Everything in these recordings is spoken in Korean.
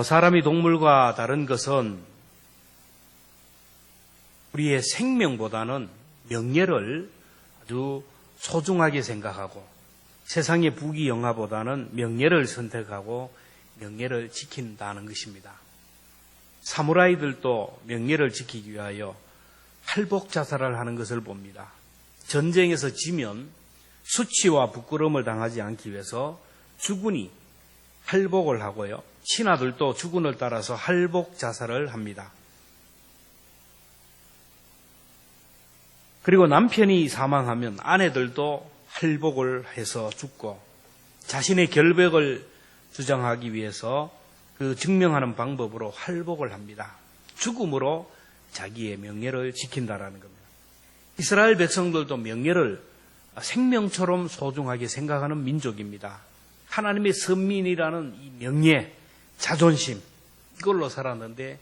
사람이 동물과 다른 것은 우리의 생명보다는 명예를 아주 소중하게 생각하고 세상의 부귀영화보다는 명예를 선택하고 명예를 지킨다는 것입니다. 사무라이들도 명예를 지키기 위하여 팔복 자살을 하는 것을 봅니다. 전쟁에서 지면 수치와 부끄러움을 당하지 않기 위해서 주군이 할복을 하고요. 신하들도 주군을 따라서 할복 자살을 합니다. 그리고 남편이 사망하면 아내들도 할복을 해서 죽고 자신의 결백을 주장하기 위해서 그 증명하는 방법으로 할복을 합니다. 죽음으로 자기의 명예를 지킨다라는 겁니다. 이스라엘 백성들도 명예를 생명처럼 소중하게 생각하는 민족입니다. 하나님의 선민이라는 이 명예, 자존심 이걸로 살았는데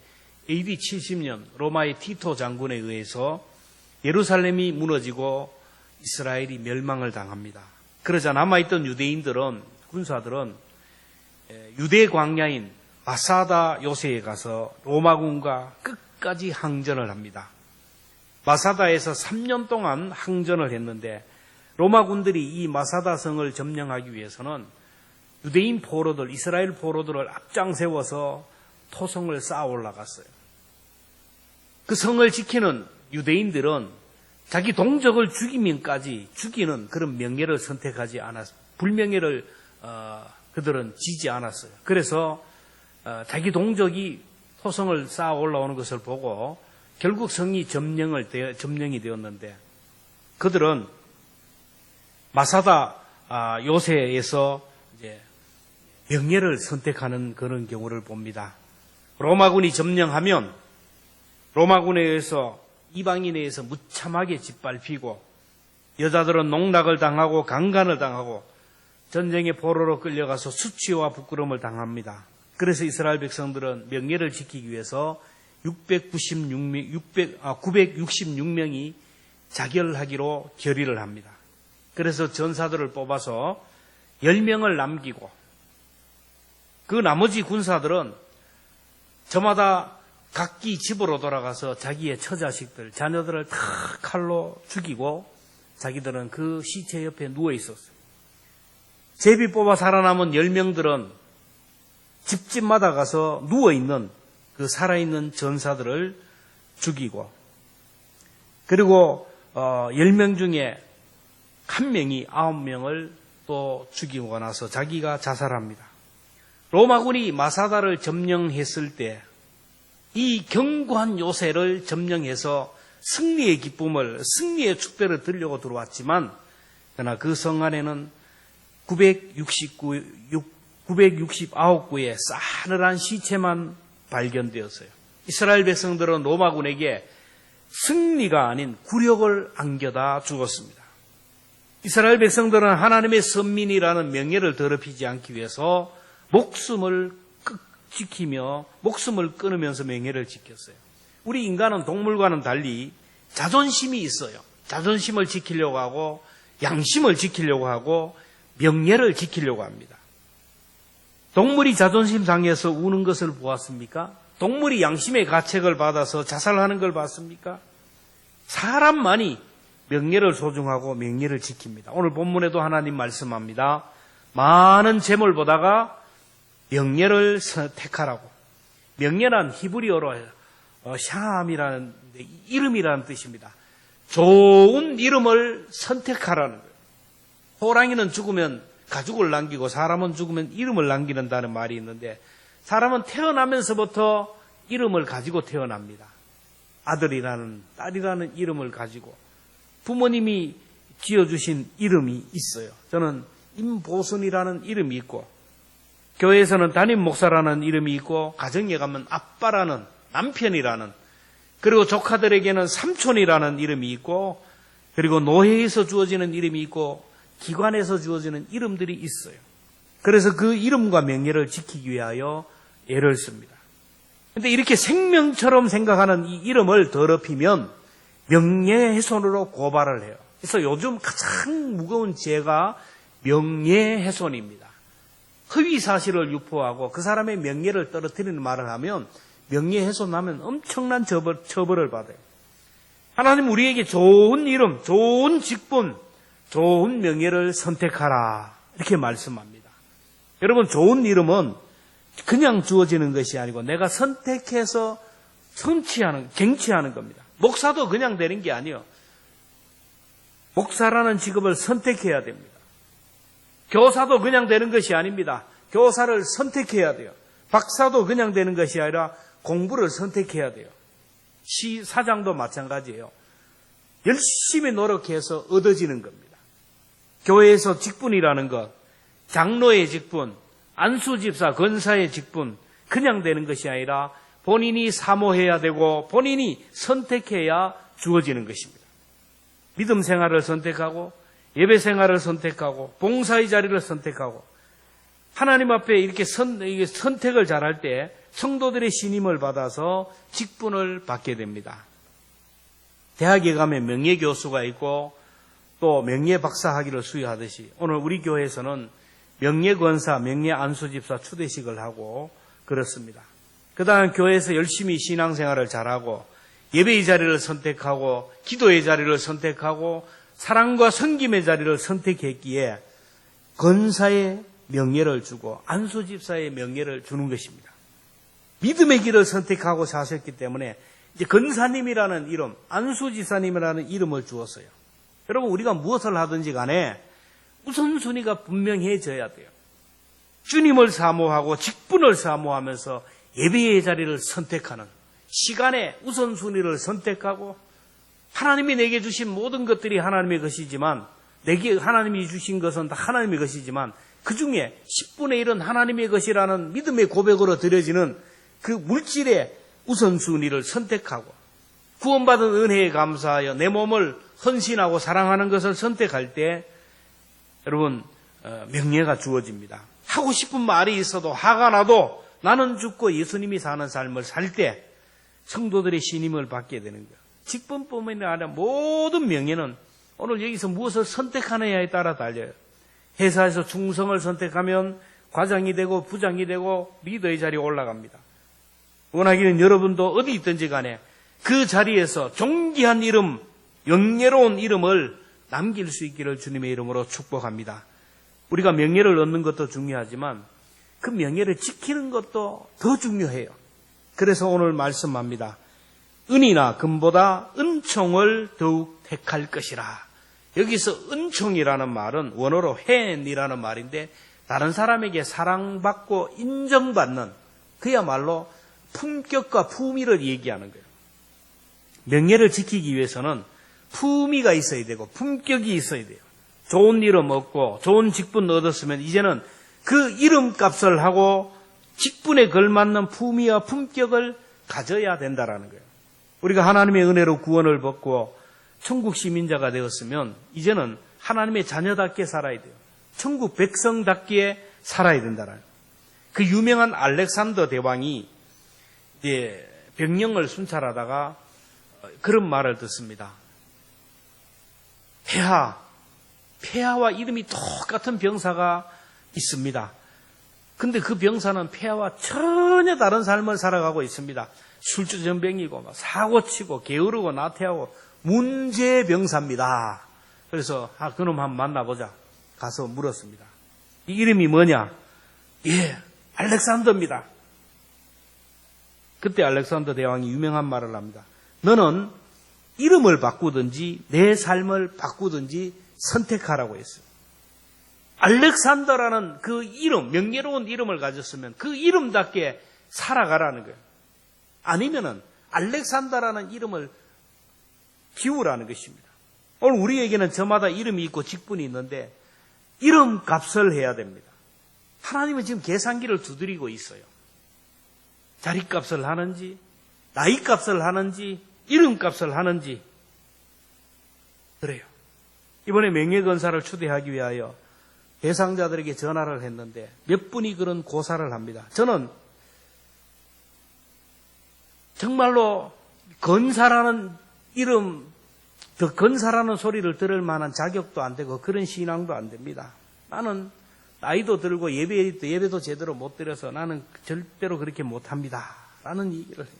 AD 70년 로마의 티토 장군에 의해서 예루살렘이 무너지고 이스라엘이 멸망을 당합니다. 그러자 남아있던 유대인들은 군사들은 유대 광야인 마사다 요새에 가서 로마군과 끝까지 항전을 합니다. 마사다에서 3년 동안 항전을 했는데 로마군들이 이 마사다 성을 점령하기 위해서는 유대인 포로들, 이스라엘 포로들을 앞장 세워서 토성을 쌓아 올라갔어요. 그 성을 지키는 유대인들은 자기 동족을 죽이면까지 죽이는 그런 명예를 선택하지 않았어요. 불명예를 그들은 지지 않았어요. 그래서 자기 동족이 토성을 쌓아 올라오는 것을 보고 결국 성이 점령이 되었는데 그들은 마사다 요새에서 이제 명예를 선택하는 그런 경우를 봅니다. 로마군이 점령하면 로마군에 의해서 이방인에 의해서 무참하게 짓밟히고 여자들은 농락을 당하고 강간을 당하고 전쟁의 포로로 끌려가서 수치와 부끄러움을 당합니다. 그래서 이스라엘 백성들은 명예를 지키기 위해서 966명이 자결하기로 결의를 합니다. 그래서 전사들을 뽑아서 10명을 남기고 그 나머지 군사들은 저마다 각기 집으로 돌아가서 자기의 처자식들, 자녀들을 다 칼로 죽이고 자기들은 그 시체 옆에 누워 있었어요. 제비 뽑아 살아남은 10명들은 집집마다 가서 누워있는 그 살아있는 전사들을 죽이고 그리고 10명 중에 1명이 9명을 또 죽이고 나서 자기가 자살합니다. 로마군이 마사다를 점령했을 때 이 견고한 요새를 점령해서 승리의 기쁨을, 승리의 축배를 들려고 들어왔지만 그러나 그 성 안에는 969구의 싸늘한 시체만 발견되었어요. 이스라엘 백성들은 로마군에게 승리가 아닌 굴욕을 안겨다 죽었습니다. 이스라엘 백성들은 하나님의 선민이라는 명예를 더럽히지 않기 위해서 목숨을 지키며 목숨을 끊으면서 명예를 지켰어요. 우리 인간은 동물과는 달리 자존심이 있어요. 자존심을 지키려고 하고 양심을 지키려고 하고 명예를 지키려고 합니다. 동물이 자존심 상해서 우는 것을 보았습니까? 동물이 양심의 가책을 받아서 자살하는 걸 봤습니까? 사람만이 명예를 소중하고 명예를 지킵니다. 오늘 본문에도 하나님 말씀합니다. 많은 재물보다가 명예를 택하라고. 명예란 히브리어로 샴이라는 이름이라는 뜻입니다. 좋은 이름을 선택하라는 거예요. 호랑이는 죽으면 가죽을 남기고 사람은 죽으면 이름을 남기는다는 말이 있는데 사람은 태어나면서부터 이름을 가지고 태어납니다. 아들이라는 딸이라는 이름을 가지고 부모님이 지어주신 이름이 있어요. 저는 임보선이라는 이름이 있고 교회에서는 담임 목사라는 이름이 있고 가정에 가면 아빠라는, 남편이라는, 그리고 조카들에게는 삼촌이라는 이름이 있고 그리고 노회에서 주어지는 이름이 있고 기관에서 주어지는 이름들이 있어요. 그래서 그 이름과 명예를 지키기 위하여 애를 씁니다. 그런데 이렇게 생명처럼 생각하는 이 이름을 더럽히면 명예훼손으로 고발을 해요. 그래서 요즘 가장 무거운 죄가 명예훼손입니다. 허위 사실을 유포하고 그 사람의 명예를 떨어뜨리는 말을 하면 명예훼손하면 엄청난 처벌을 받아요. 하나님 우리에게 좋은 이름, 좋은 직분, 좋은 명예를 선택하라 이렇게 말씀합니다. 여러분 좋은 이름은 그냥 주어지는 것이 아니고 내가 선택해서 쟁취하는 겁니다. 목사도 그냥 되는 게 아니에요. 목사라는 직업을 선택해야 됩니다. 교사도 그냥 되는 것이 아닙니다. 교사를 선택해야 돼요. 박사도 그냥 되는 것이 아니라 공부를 선택해야 돼요. 사장도 마찬가지예요. 열심히 노력해서 얻어지는 겁니다. 교회에서 직분이라는 것, 장로의 직분, 안수집사, 권사의 직분 그냥 되는 것이 아니라 본인이 사모해야 되고 본인이 선택해야 주어지는 것입니다. 믿음 생활을 선택하고 예배 생활을 선택하고 봉사의 자리를 선택하고 하나님 앞에 이렇게 선택을 잘할 때 성도들의 신임을 받아서 직분을 받게 됩니다. 대학에 가면 명예교수가 있고 또 명예박사 학위를 수여하듯이 오늘 우리 교회에서는 명예권사, 명예안수집사 추대식을 하고 그렇습니다. 그 다음 교회에서 열심히 신앙생활을 잘하고 예배의 자리를 선택하고 기도의 자리를 선택하고 사랑과 섬김의 자리를 선택했기에 권사의 명예를 주고 안수집사의 명예를 주는 것입니다. 믿음의 길을 선택하고 사셨기 때문에 이제 권사님이라는 이름, 안수집사님이라는 이름을 주었어요. 여러분 우리가 무엇을 하든지 간에 우선순위가 분명해져야 돼요. 주님을 사모하고 직분을 사모하면서 예배의 자리를 선택하는 시간의 우선순위를 선택하고 하나님이 내게 주신 모든 것들이 하나님의 것이지만 내게 하나님이 주신 것은 다 하나님의 것이지만 그 중에 10분의 1은 하나님의 것이라는 믿음의 고백으로 드려지는 그 물질의 우선순위를 선택하고 구원받은 은혜에 감사하여 내 몸을 헌신하고 사랑하는 것을 선택할 때 여러분 명예가 주어집니다. 하고 싶은 말이 있어도 화가 나도 나는 죽고 예수님이 사는 삶을 살 때 성도들의 신임을 받게 되는 거예요. 직분뿐만이 아니라 모든 명예는 오늘 여기서 무엇을 선택하느냐에 따라 달려요. 회사에서 충성을 선택하면 과장이 되고 부장이 되고 리더의 자리에 올라갑니다. 원하기는 여러분도 어디 있든지 간에 그 자리에서 존귀한 이름, 영예로운 이름을 남길 수 있기를 주님의 이름으로 축복합니다. 우리가 명예를 얻는 것도 중요하지만 그 명예를 지키는 것도 더 중요해요. 그래서 오늘 말씀합니다. 은이나 금보다 은총을 더욱 택할 것이라. 여기서 은총이라는 말은 원어로 헨이라는 말인데 다른 사람에게 사랑받고 인정받는 그야말로 품격과 품위를 얘기하는 거예요. 명예를 지키기 위해서는 품위가 있어야 되고 품격이 있어야 돼요. 좋은 이름 얻고 좋은 직분 얻었으면 이제는 그 이름값을 하고 직분에 걸맞는 품위와 품격을 가져야 된다라는 거예요. 우리가 하나님의 은혜로 구원을 받고 천국 시민자가 되었으면 이제는 하나님의 자녀답게 살아야 돼요. 천국 백성답게 살아야 된다라는 거예요. 그 유명한 알렉산더 대왕이 이제 병령을 순찰하다가 그런 말을 듣습니다. 폐하와 이름이 똑같은 병사가 있습니다. 근데 그 병사는 폐하와 전혀 다른 삶을 살아가고 있습니다. 술주전병이고 사고치고 게으르고 나태하고 문제병사입니다. 그래서 그놈 한번 만나보자. 가서 물었습니다. 이 이름이 뭐냐? 예, 알렉산더입니다. 그때 알렉산더 대왕이 유명한 말을 합니다. 너는 이름을 바꾸든지 내 삶을 바꾸든지 선택하라고 했어요. 알렉산더라는 그 이름, 명예로운 이름을 가졌으면 그 이름답게 살아가라는 거예요. 아니면은 알렉산더라는 이름을 비우라는 것입니다. 오늘 우리에게는 저마다 이름이 있고 직분이 있는데 이름 값을 해야 됩니다. 하나님은 지금 계산기를 두드리고 있어요. 자리값을 하는지, 나이값을 하는지, 이름값을 하는지. 그래요. 이번에 명예건사를 추대하기 위하여 대상자들에게 전화를 했는데 몇 분이 그런 고사를 합니다. 저는 정말로 건사라는 이름, 더 건사라는 소리를 들을 만한 자격도 안 되고 그런 신앙도 안 됩니다. 나는 나이도 들고 예배도 제대로 못 드려서 나는 절대로 그렇게 못합니다. 라는 얘기를 해요.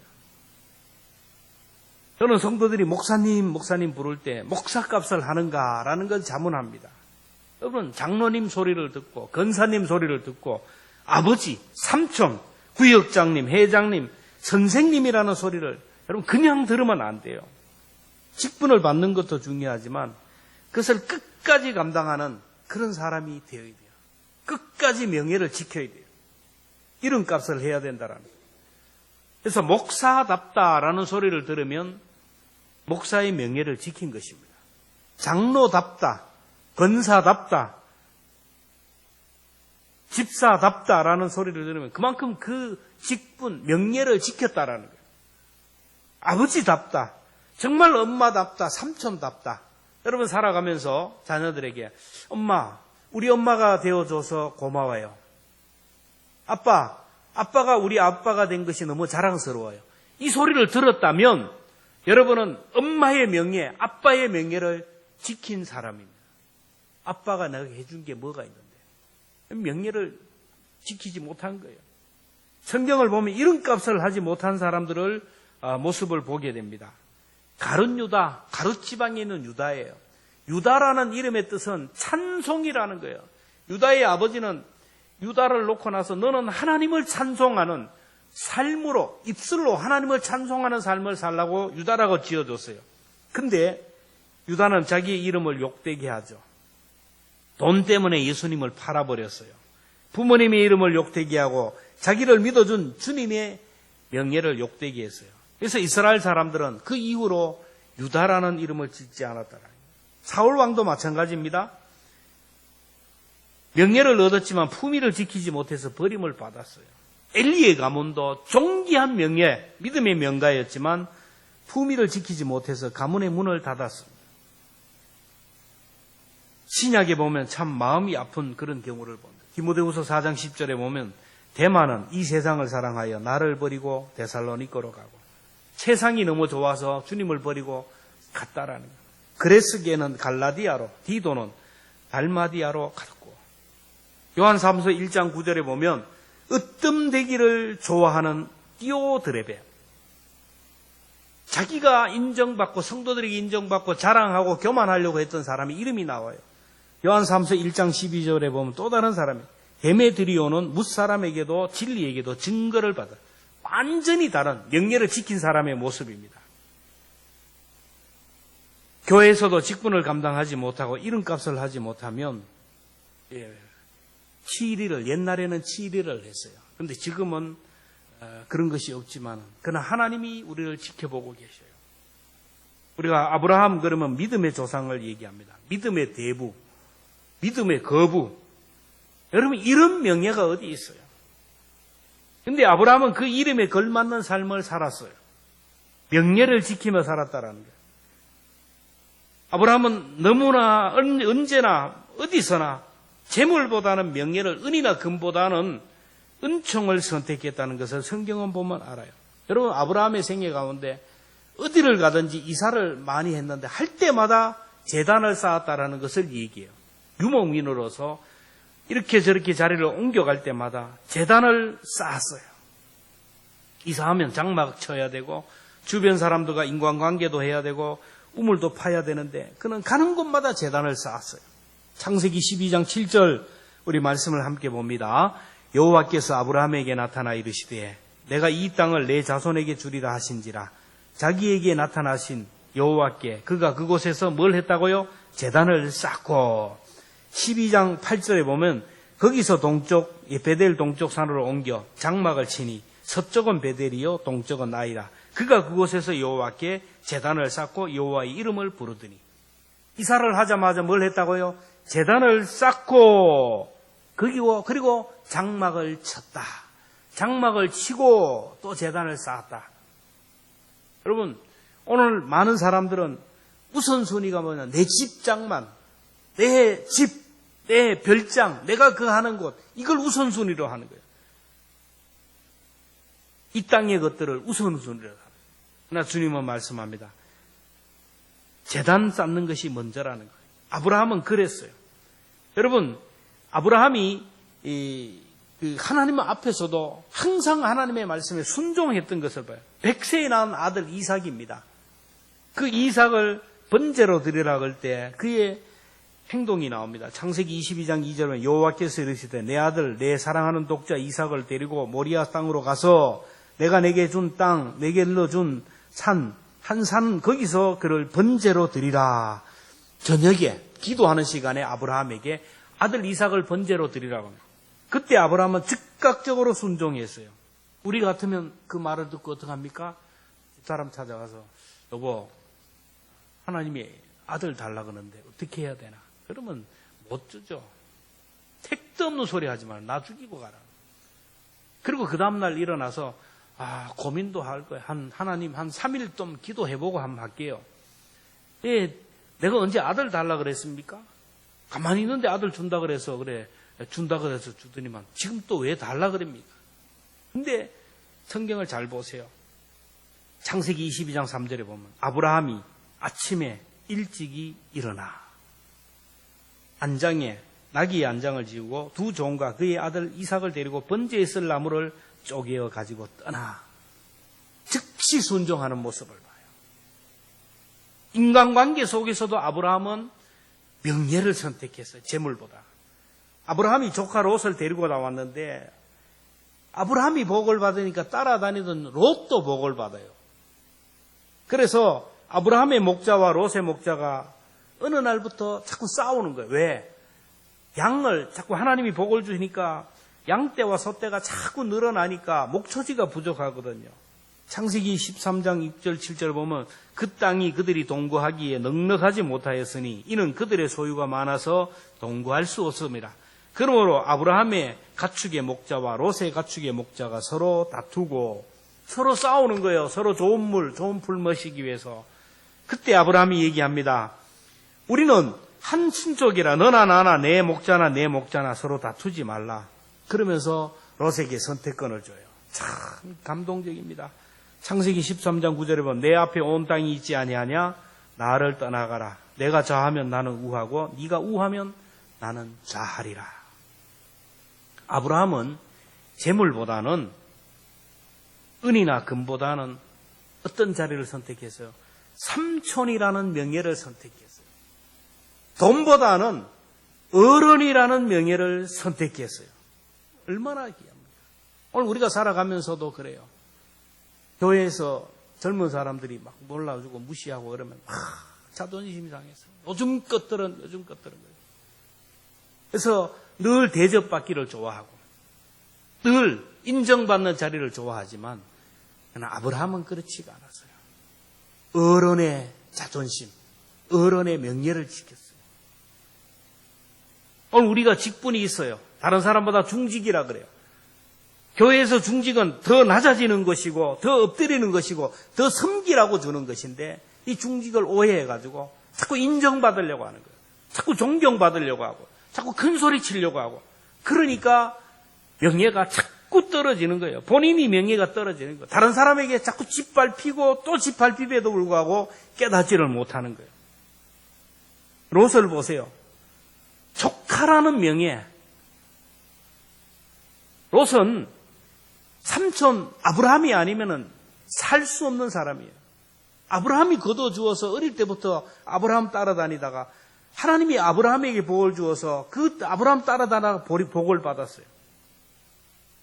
저는 성도들이 목사님 부를 때 목사값을 하는가라는 걸 자문합니다. 여러분, 장로님 소리를 듣고 권사님 소리를 듣고 아버지, 삼촌, 구역장님, 회장님, 선생님이라는 소리를 여러분 그냥 들으면 안 돼요. 직분을 받는 것도 중요하지만 그것을 끝까지 감당하는 그런 사람이 되어야 돼요. 끝까지 명예를 지켜야 돼요. 이런 값을 해야 된다라는 거예요. 그래서 목사답다라는 소리를 들으면 목사의 명예를 지킨 것입니다. 장로답다, 권사답다, 집사답다라는 소리를 들으면 그만큼 그 직분, 명예를 지켰다라는 거예요. 아버지답다, 정말 엄마답다, 삼촌답다. 여러분 살아가면서 자녀들에게 엄마, 우리 엄마가 되어줘서 고마워요. 아빠가 우리 아빠가 된 것이 너무 자랑스러워요. 이 소리를 들었다면 여러분은 엄마의 명예, 아빠의 명예를 지킨 사람입니다. 아빠가 내가 해준 게 뭐가 있는데 명예를 지키지 못한 거예요. 성경을 보면 이런 값을 하지 못한 사람들을 모습을 보게 됩니다. 가룟 유다, 가룟 지방에 있는 유다예요. 유다라는 이름의 뜻은 찬송이라는 거예요. 유다의 아버지는 유다를 놓고 나서 너는 하나님을 찬송하는 삶으로, 입술로 하나님을 찬송하는 삶을 살라고 유다라고 지어줬어요. 근데 유다는 자기 이름을 욕되게 하죠. 돈 때문에 예수님을 팔아버렸어요. 부모님의 이름을 욕되게 하고 자기를 믿어준 주님의 명예를 욕되게 했어요. 그래서 이스라엘 사람들은 그 이후로 유다라는 이름을 짓지 않았더라. 사울 왕도 마찬가지입니다. 명예를 얻었지만 품위를 지키지 못해서 버림을 받았어요. 엘리의 가문도 존귀한 명예, 믿음의 명가였지만 품위를 지키지 못해서 가문의 문을 닫았습니다. 신약에 보면 참 마음이 아픈 그런 경우를 봅니다. 디모데후서 4장 10절에 보면 데마는 이 세상을 사랑하여 나를 버리고 데살로니가로 가고 세상이 너무 좋아서 주님을 버리고 갔다라는 거예요. 그레스게는 갈라디아로, 디도는 달마디아로 갔고 요한사무서 1장 9절에 보면 으뜸되기를 좋아하는 디오드레베, 자기가 인정받고 성도들에게 인정받고 자랑하고 교만하려고 했던 사람이 이름이 나와요. 요한사무서 1장 12절에 보면 또 다른 사람이 데메드리오는 뭇사람에게도 진리에게도 증거를 받아 완전히 다른 명예를 지킨 사람의 모습입니다. 교회에서도 직분을 감당하지 못하고 이름값을 하지 못하면 치리를, 옛날에는 치리를 했어요. 그런데 지금은 그런 것이 없지만 그러나 하나님이 우리를 지켜보고 계셔요. 우리가 아브라함 그러면 믿음의 조상을 얘기합니다. 믿음의 대부, 믿음의 거부. 여러분 이런 명예가 어디 있어요? 그런데 아브라함은 그 이름에 걸맞는 삶을 살았어요. 명예를 지키며 살았다라는 거예요. 아브라함은 너무나 언제나 어디서나 재물보다는 명예를, 은이나 금보다는 은총을 선택했다는 것을 성경은 보면 알아요. 여러분 아브라함의 생애 가운데 어디를 가든지 이사를 많이 했는데 할 때마다 제단을 쌓았다라는 것을 얘기해요. 유목민으로서 이렇게 저렇게 자리를 옮겨갈 때마다 제단을 쌓았어요. 이사하면 장막 쳐야 되고 주변 사람들과 인간관계도 해야 되고 우물도 파야 되는데 그는 가는 곳마다 제단을 쌓았어요. 창세기 12장 7절 우리 말씀을 함께 봅니다. 여호와께서 아브라함에게 나타나 이르시되 내가 이 땅을 내 자손에게 주리라 하신지라. 자기에게 나타나신 여호와께 그가 그곳에서 뭘 했다고요? 제단을 쌓고 12장 8절에 보면 거기서 동쪽 베델 동쪽 산으로 옮겨 장막을 치니 서쪽은 베델이요 동쪽은 아이라. 그가 그곳에서 여호와께 제단을 쌓고 여호와의 이름을 부르더니 이사를 하자마자 뭘 했다고요? 제단을 쌓고 그리고 장막을 쳤다. 장막을 치고 또 제단을 쌓았다. 여러분 오늘 많은 사람들은 우선순위가 뭐냐? 내 집장만, 내 집, 내 별장, 내가 그 하는 곳, 이걸 우선순위로 하는 거예요. 이 땅의 것들을 우선순위로 하는 거예요. 그러나 주님은 말씀합니다. 제단 쌓는 것이 먼저라는 거예요. 아브라함은 그랬어요. 여러분, 아브라함이 그 하나님 앞에서도 항상 하나님의 말씀에 순종했던 것을 봐요. 100세에 낳은 아들 이삭입니다. 그 이삭을 번제로 드리라 그럴 때 그의 행동이 나옵니다. 창세기 22장 2절에 여호와께서 이르시되 내 아들 내 사랑하는 독자 이삭을 데리고 모리아 땅으로 가서 내가 내게 준 땅, 내게 일러준 산, 한 산 거기서 그를 번제로 드리라. 저녁에 기도하는 시간에 아브라함에게 아들 이삭을 번제로 드리라고 합니다. 그때 아브라함은 즉각적으로 순종했어요. 우리 같으면 그 말을 듣고 어떡합니까? 사람 찾아가서 여보 하나님이 아들 달라 그러는데 어떻게 해야 되나? 그러면 못 주죠. 택도 없는 소리 하지 말고 나 죽이고 가라. 그리고 그 다음날 일어나서 고민도 할 거예요. 하나님 한 3일 좀 기도해보고 한번 할게요. 예, 내가 언제 아들 달라 그랬습니까? 가만히 있는데 아들 준다 그래서 그래 준다 그래서 주더니만 지금 또 왜 달라 그럽니까? 근데 성경을 잘 보세요. 창세기 22장 3절에 보면 아브라함이 아침에 일찍이 일어나 나귀의 안장을 지우고 두 종과 그의 아들 이삭을 데리고 번제에 쓸 나무를 쪼개어 가지고 떠나 즉시 순종하는 모습을 봐요. 인간관계 속에서도 아브라함은 명예를 선택했어요. 재물보다. 아브라함이 조카 롯을 데리고 나왔는데 아브라함이 복을 받으니까 따라다니던 롯도 복을 받아요. 그래서 아브라함의 목자와 롯의 목자가 어느 날부터 자꾸 싸우는 거예요. 왜? 양을 자꾸 하나님이 복을 주니까 양떼와 소떼가 자꾸 늘어나니까 목초지가 부족하거든요. 창세기 13장 6절 7절 보면 그 땅이 그들이 동거하기에 넉넉하지 못하였으니 이는 그들의 소유가 많아서 동거할 수 없습니다. 그러므로 아브라함의 가축의 목자와 롯의 가축의 목자가 서로 다투고 서로 싸우는 거예요. 서로 좋은 물, 좋은 풀 마시기 위해서. 그때 아브라함이 얘기합니다. 우리는 한 친족이라 너나 나나 내 목자나 서로 다투지 말라. 그러면서 롯에게 선택권을 줘요. 참 감동적입니다. 창세기 13장 9절에 보면 내 앞에 온 땅이 있지 아니하냐? 나를 떠나가라. 내가 좌하면 나는 우하고 네가 우하면 나는 좌하리라. 아브라함은 재물보다는 은이나 금보다는 어떤 자리를 선택했어요? 삼촌이라는 명예를 선택했어요. 돈보다는 어른이라는 명예를 선택했어요. 얼마나 귀합니까? 오늘 우리가 살아가면서도 그래요. 교회에서 젊은 사람들이 막 놀라주고 무시하고 그러면 자존심이 상해서 요즘 것들은 거예요. 그래서 늘 대접받기를 좋아하고 늘 인정받는 자리를 좋아하지만 아브라함은 그렇지가 않았어요. 어른의 자존심, 어른의 명예를 지켰어요. 오늘 우리가 직분이 있어요. 다른 사람보다 중직이라 그래요. 교회에서 중직은 더 낮아지는 것이고 더 엎드리는 것이고 더 섬기라고 주는 것인데 이 중직을 오해해가지고 자꾸 인정받으려고 하는 거예요. 자꾸 존경받으려고 하고 자꾸 큰 소리 치려고 하고 그러니까 명예가 자꾸 떨어지는 거예요. 본인이 명예가 떨어지는 거예요. 다른 사람에게 자꾸 짓밟히고 또 짓밟힘에도 불구하고 깨닫지를 못하는 거예요. 롯을 보세요. 조카라는 명예. 롯은 삼촌 아브라함이 아니면은 살 수 없는 사람이에요. 아브라함이 거둬주어서 어릴 때부터 아브라함 따라다니다가 하나님이 아브라함에게 복을 주어서 그 아브라함 따라다니다가 복을 받았어요.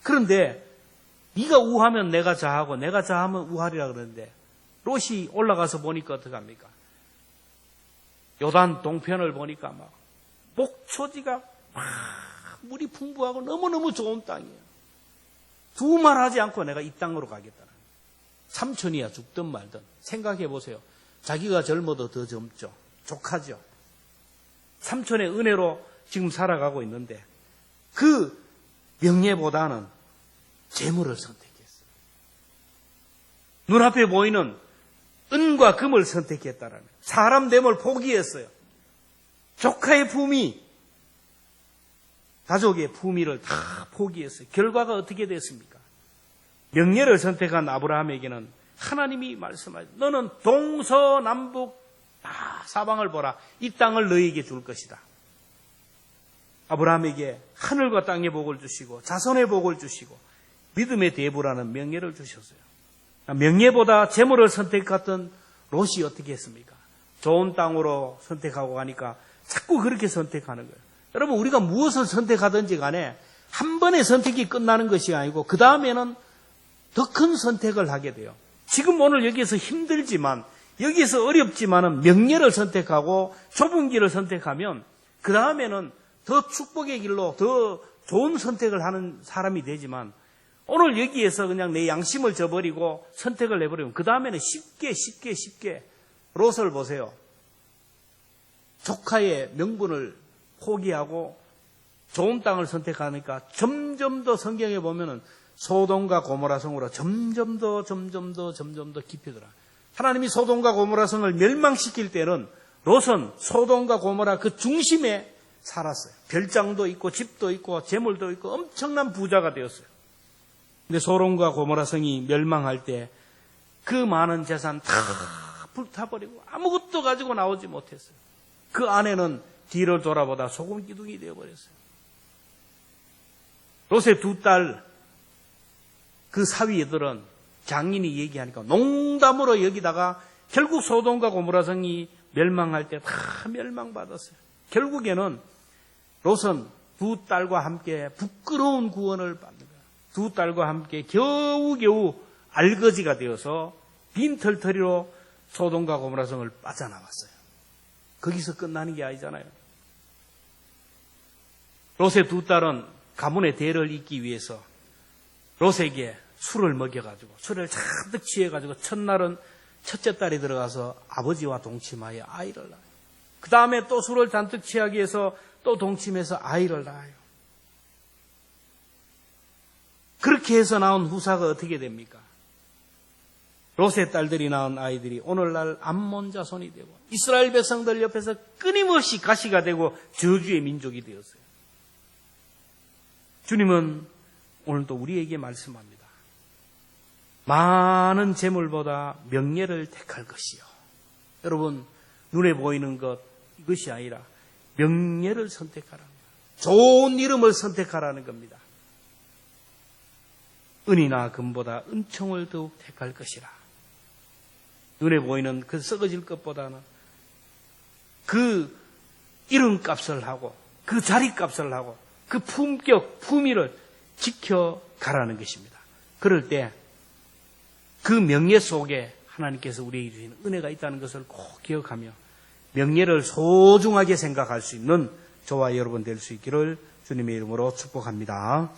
그런데 네가 우하면 내가 좌하고 내가 좌하면 우하리라 그러는데 롯이 올라가서 보니까 어떡합니까? 요단 동편을 보니까 막 목초지가 막 물이 풍부하고 너무너무 좋은 땅이에요. 두말 하지 않고 내가 이 땅으로 가겠다는. 삼촌이야 죽든 말든 생각해 보세요. 자기가 젊어도 더 젊죠. 족하죠. 삼촌의 은혜로 지금 살아가고 있는데 그 명예보다는 재물을 선택했어요. 눈앞에 보이는 은과 금을 선택했다라는. 사람 됨을 포기했어요. 조카의 품위, 가족의 품위를 다 포기했어요. 결과가 어떻게 됐습니까? 명예를 선택한 아브라함에게는 하나님이 말씀하셨어요. 너는 동서남북 사방을 보라. 이 땅을 너에게 줄 것이다. 아브라함에게 하늘과 땅의 복을 주시고 자손의 복을 주시고 믿음의 대부라는 명예를 주셨어요. 명예보다 재물을 선택했던 롯이 어떻게 했습니까? 좋은 땅으로 선택하고 가니까 자꾸 그렇게 선택하는 거예요. 여러분, 우리가 무엇을 선택하든지 간에 한 번의 선택이 끝나는 것이 아니고 그 다음에는 더 큰 선택을 하게 돼요. 지금 오늘 여기에서 힘들지만, 여기에서 어렵지만은 명예를 선택하고 좁은 길을 선택하면 그 다음에는 더 축복의 길로 더 좋은 선택을 하는 사람이 되지만, 오늘 여기에서 그냥 내 양심을 저버리고 선택을 내버리면 그 다음에는 쉽게 롯을 보세요. 조카의 명분을 포기하고 좋은 땅을 선택하니까 점점 더 성경에 보면은 소돔과 고모라 성으로 점점 더 깊이 들어가요. 하나님이 소돔과 고모라 성을 멸망시킬 때는 롯은 소돔과 고모라 그 중심에 살았어요. 별장도 있고 집도 있고 재물도 있고 엄청난 부자가 되었어요. 근데 소돔과 고모라 성이 멸망할 때 그 많은 재산 다 불타버리고 아무것도 가지고 나오지 못했어요. 그 아내는 뒤를 돌아보다 소금 기둥이 되어버렸어요. 롯의 두 딸, 그 사위들은 장인이 얘기하니까 농담으로 여기다가 결국 소돔과 고모라 성이 멸망할 때 다 멸망받았어요. 결국에는 롯은 두 딸과 함께 부끄러운 구원을 받는 거예요. 두 딸과 함께 겨우겨우 알거지가 되어서 빈털터리로 소돔과 고모라 성을 빠져나왔어요. 거기서 끝나는 게 아니잖아요. 롯의 두 딸은 가문의 대를 잇기 위해서 롯에게 술을 먹여가지고 술을 잔뜩 취해가지고 첫날은 첫째 딸이 들어가서 아버지와 동침하여 아이를 낳아요. 그 다음에 또 술을 잔뜩 취하기 위해서 또 동침해서 아이를 낳아요. 그렇게 해서 나온 후사가 어떻게 됩니까? 롯의 딸들이 낳은 아이들이 오늘날 암몬 자손이 되고 이스라엘 백성들 옆에서 끊임없이 가시가 되고 저주의 민족이 되었어요. 주님은 오늘도 우리에게 말씀합니다. 많은 재물보다 명예를 택할 것이요. 여러분, 눈에 보이는 것 이것이 아니라 명예를 선택하라는 거예요. 좋은 이름을 선택하라는 겁니다. 은이나 금보다 은총을 더욱 택할 것이라. 눈에 보이는 그 썩어질 것보다는 그 이름값을 하고 그 자리값을 하고 그 품격, 품위를 지켜가라는 것입니다. 그럴 때 그 명예 속에 하나님께서 우리에게 주시는 은혜가 있다는 것을 꼭 기억하며 명예를 소중하게 생각할 수 있는 저와 여러분 될 수 있기를 주님의 이름으로 축복합니다.